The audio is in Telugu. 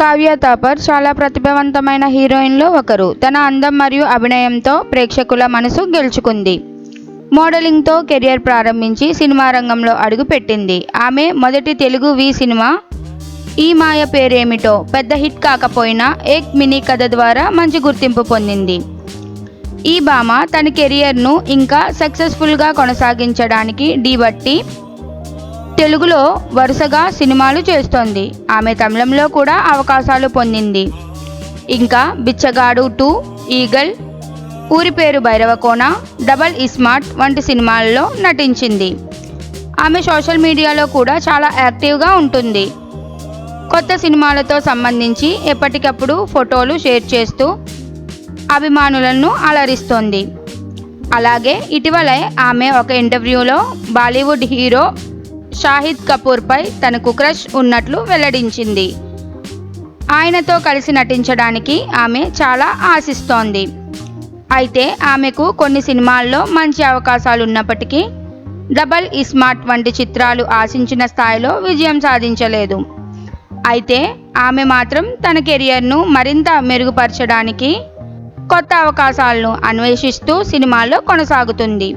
కావ్య థాపర్ చాలా ప్రతిభావంతమైన హీరోయిన్లో ఒకరు. తన అందం మరియు అభినయంతో ప్రేక్షకుల మనసు గెలుచుకుంది. మోడలింగ్తో కెరియర్ ప్రారంభించి సినిమా రంగంలో అడుగుపెట్టింది. ఆమె మొదటి తెలుగు సినిమా ఈ మాయ పేరేమిటో పెద్ద హిట్ కాకపోయినా ఏక్ మినీ కథ ద్వారా మంచి గుర్తింపు పొందింది. ఈ భామ తన కెరియర్ను ఇంకా సక్సెస్ఫుల్గా కొనసాగించడానికి బట్టి తెలుగులో వరుసగా సినిమాలు చేస్తోంది. ఆమె తమిళంలో కూడా అవకాశాలు పొందింది. ఇంకా బిచ్చగాడు 2, ఈగల్, ఊరి పేరు భైరవకోన, డబల్ ఇస్మార్ట్ వంటి సినిమాల్లో నటించింది. ఆమె సోషల్ మీడియాలో కూడా చాలా యాక్టివ్గా ఉంటుంది. కొత్త సినిమాలతో సంబంధించి ఎప్పటికప్పుడు ఫోటోలు షేర్ చేస్తూ అభిమానులను అలరిస్తోంది. అలాగే ఇటీవలే ఆమె ఒక ఇంటర్వ్యూలో బాలీవుడ్ హీరో షాహిద్ కపూర్పై తనకు క్రష్ ఉన్నట్లు వెల్లడించింది. ఆయనతో కలిసి నటించడానికి ఆమె చాలా ఆశిస్తోంది. అయితే ఆమెకు కొన్ని సినిమాల్లో మంచి అవకాశాలున్నప్పటికీ డబల్ ఇస్మార్ట్ వంటి చిత్రాలు ఆశించిన స్థాయిలో విజయం సాధించలేదు. అయితే ఆమె మాత్రం తన కెరియర్ను మరింత మెరుగుపరచడానికి కొత్త అవకాశాలను అన్వేషిస్తూ సినిమాల్లో కొనసాగుతుంది.